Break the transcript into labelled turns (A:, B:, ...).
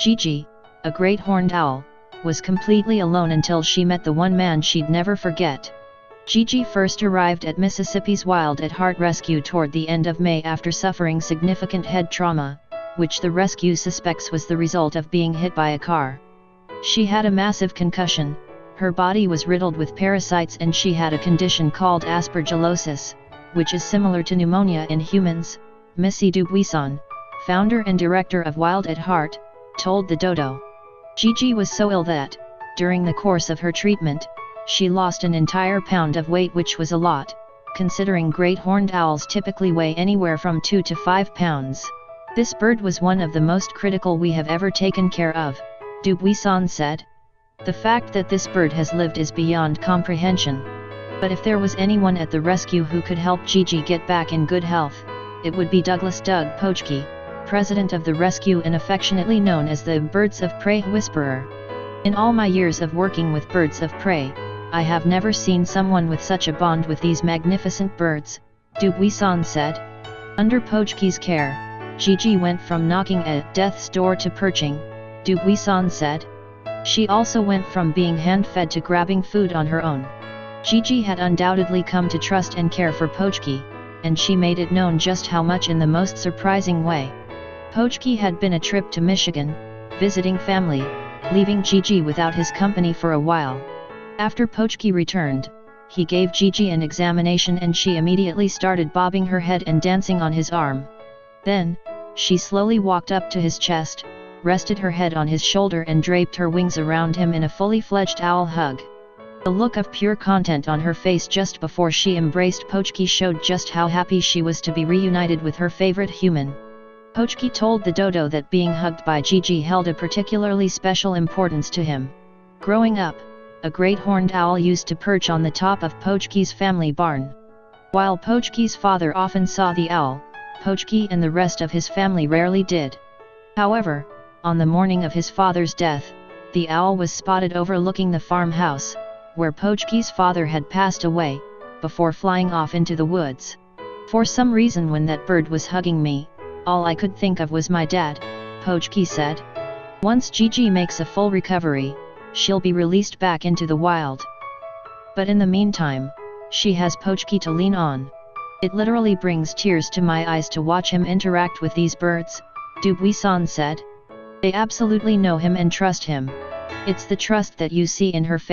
A: Gigi, a great horned owl, was completely alone until she met the one man she'd never forget. Gigi first arrived at Mississippi's Wild at Heart Rescue toward the end of May after suffering significant head trauma, which the rescue suspects was the result of being hit by a car. She had a massive concussion, her body was riddled with parasites, and she had a condition called aspergillosis, which is similar to pneumonia in humans. Missy Dubuisson, founder and director of Wild at Heart, told the Dodo. Gigi was so ill that, during the course of her treatment, she lost an entire pound of weight, which was a lot, considering great horned owls typically weigh anywhere from 2 to 5 pounds. This bird was one of the most critical we have ever taken care of, Dubuisson said. The fact that this bird has lived is beyond comprehension. But if there was anyone at the rescue who could help Gigi get back in good health, it would be Douglas Doug Pochke, president of the rescue and affectionately known as the Birds of Prey Whisperer. In all my years of working with birds of prey, I have never seen someone with such a bond with these magnificent birds, Dubuisson said. Under Pochke's care, Gigi went from knocking at death's door to perching, Dubuisson said. She also went from being hand-fed to grabbing food on her own. Gigi had undoubtedly come to trust and care for Pochke, and she made it known just how much in the most surprising way. Pochke had been a trip to Michigan, visiting family, leaving Gigi without his company for a while. After Pochke returned, he gave Gigi an examination and she immediately started bobbing her head and dancing on his arm. Then, she slowly walked up to his chest, rested her head on his shoulder and draped her wings around him in a fully fledged owl hug. The look of pure content on her face just before she embraced Pochke showed just how happy she was to be reunited with her favorite human. Pochke told the Dodo that being hugged by Gigi held a particularly special importance to him. Growing up, a great horned owl used to perch on the top of Pochke's family barn. While Pochke's father often saw the owl, Pochke and the rest of his family rarely did. However, on the morning of his father's death, the owl was spotted overlooking the farmhouse, where Pochke's father had passed away, before flying off into the woods. For some reason when that bird was hugging me, all I could think of was my dad, Pochke said. Once Gigi makes a full recovery, she'll be released back into the wild. But in the meantime, she has Pochke to lean on. It literally brings tears to my eyes to watch him interact with these birds, Dubuisson said. They absolutely know him and trust him. It's the trust that you see in her face.